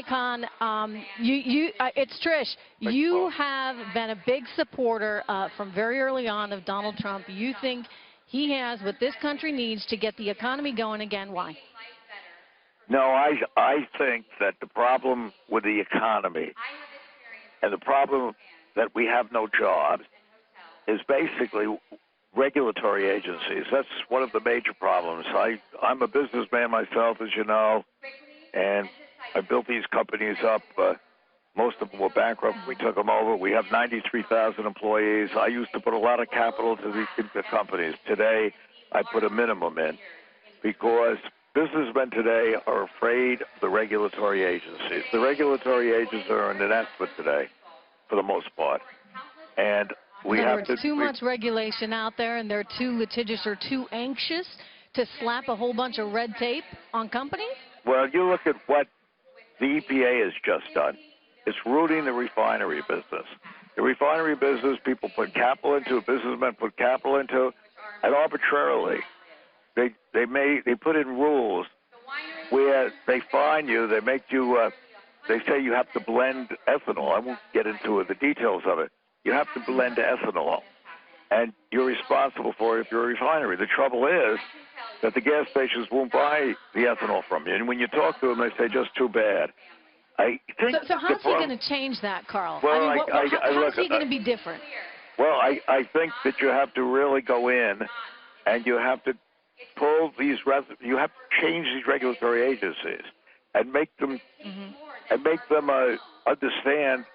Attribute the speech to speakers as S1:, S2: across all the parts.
S1: Icahn, it's Trish. You have been a big supporter from very early on of Donald Trump. You think he has what this country needs to get the economy going again. Why?
S2: No, I think that the problem with the economy and the problem that we have no jobs is basically regulatory agencies. That's one of the major problems. I'm a businessman myself, as you know, and I built these companies up. Most of them were bankrupt. We took them over. We have 93,000 employees. I used to put a lot of capital into these companies. Today, I put a minimum in because businessmen today are afraid of the regulatory agencies. The regulatory agencies are in an effort today, for the most part. And we have
S1: too much regulation out there, and they're too litigious or too anxious to slap a whole bunch of red tape on companies?
S2: Well, you look at what the EPA has just done. It's rooting the refinery business. The refinery business, people put capital into, businessmen put capital into, and arbitrarily, they put in rules where they fine you, they make you, they say you have to blend ethanol. I won't get into the details of it. You have to blend ethanol, and you're responsible for it if you're a refinery. The trouble is that the gas stations won't buy the ethanol from you, and when you talk to them, they say, just too bad. I think
S1: so how's he going to change that, Carl?
S2: Well,
S1: how's he going to be different?
S2: Well, I think that you have to really go in, and you have to pull these, you have to change these regulatory agencies and make them, understand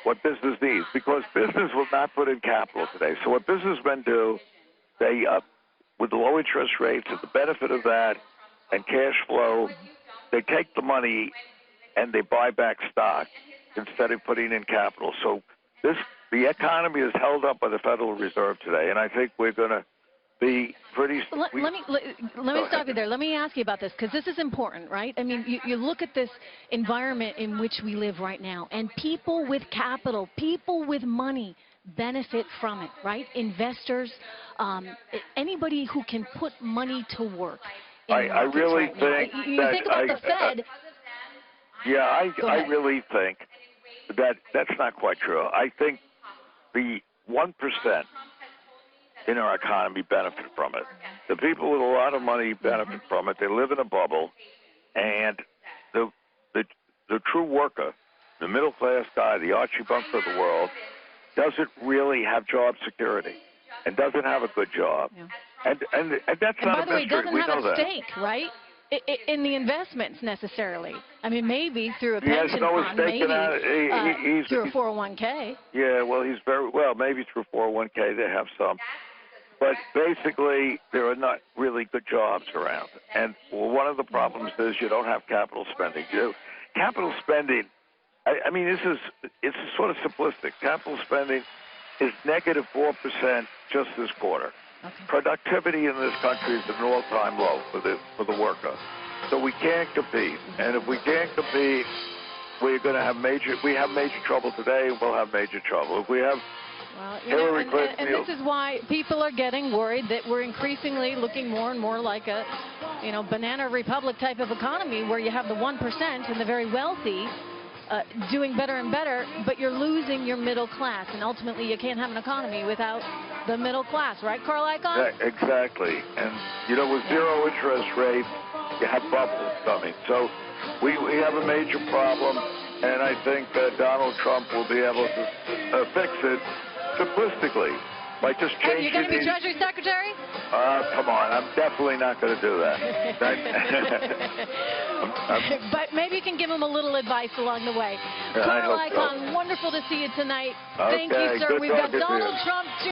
S2: what business needs, because business will not put in capital today. So what businessmen do, they, with low interest rates and the benefit of that and cash flow, they take the money and they buy back stock instead of putting in capital. So the economy is held up by the Federal Reserve today, and I think we're going to be pretty...
S1: Let me stop you there. Let me ask you about this, because this is important, right? I mean, you look at this environment in which we live right now, and people with capital, people with money benefit from it, right? Investors, anybody who can put money to work.
S2: I really think
S1: you think about the Fed...
S2: Yeah, I really think that that's not quite true. I think the 1% in our economy benefit from it. The people with a lot of money benefit from it. They live in a bubble, and the true worker, the middle class guy, the Archie Bunker of the world, doesn't really have job security and doesn't have a good job. Yeah. And that's not a mystery.
S1: Doesn't
S2: we
S1: have
S2: know
S1: a stake, right? In the investments necessarily. I mean, maybe through a pension fund, maybe through a 401k.
S2: Yeah, well, he's very well. Maybe through 401k they have some, but basically there are not really good jobs around. And one of the problems is you don't have capital spending. Capital spending. I mean, it's sort of simplistic. Capital spending is negative 4% just this quarter. Okay. Productivity in this country is at an all-time low for the worker. So we can't compete. And if we can't compete, we're going to have major trouble today, and we'll have major trouble. If we have Hillary Clinton...
S1: And this is why people are getting worried that we're increasingly looking more and more like a, banana republic type of economy where you have the 1% and the very wealthy doing better and better, but you're losing your middle class, and ultimately you can't have an economy without the middle class, right, Carl Icahn?
S2: Yeah, exactly. And, with zero interest rates, you have bubbles coming. So we have a major problem, and I think that Donald Trump will be able to fix it simplistically by just changing...
S1: You're going to be Treasury Secretary?
S2: Come on, I'm definitely not going to do that.
S1: But maybe you can give him a little advice along the way. Carl Icahn, wonderful to see you tonight.
S2: Okay,
S1: thank you, sir. We've got Donald Trump.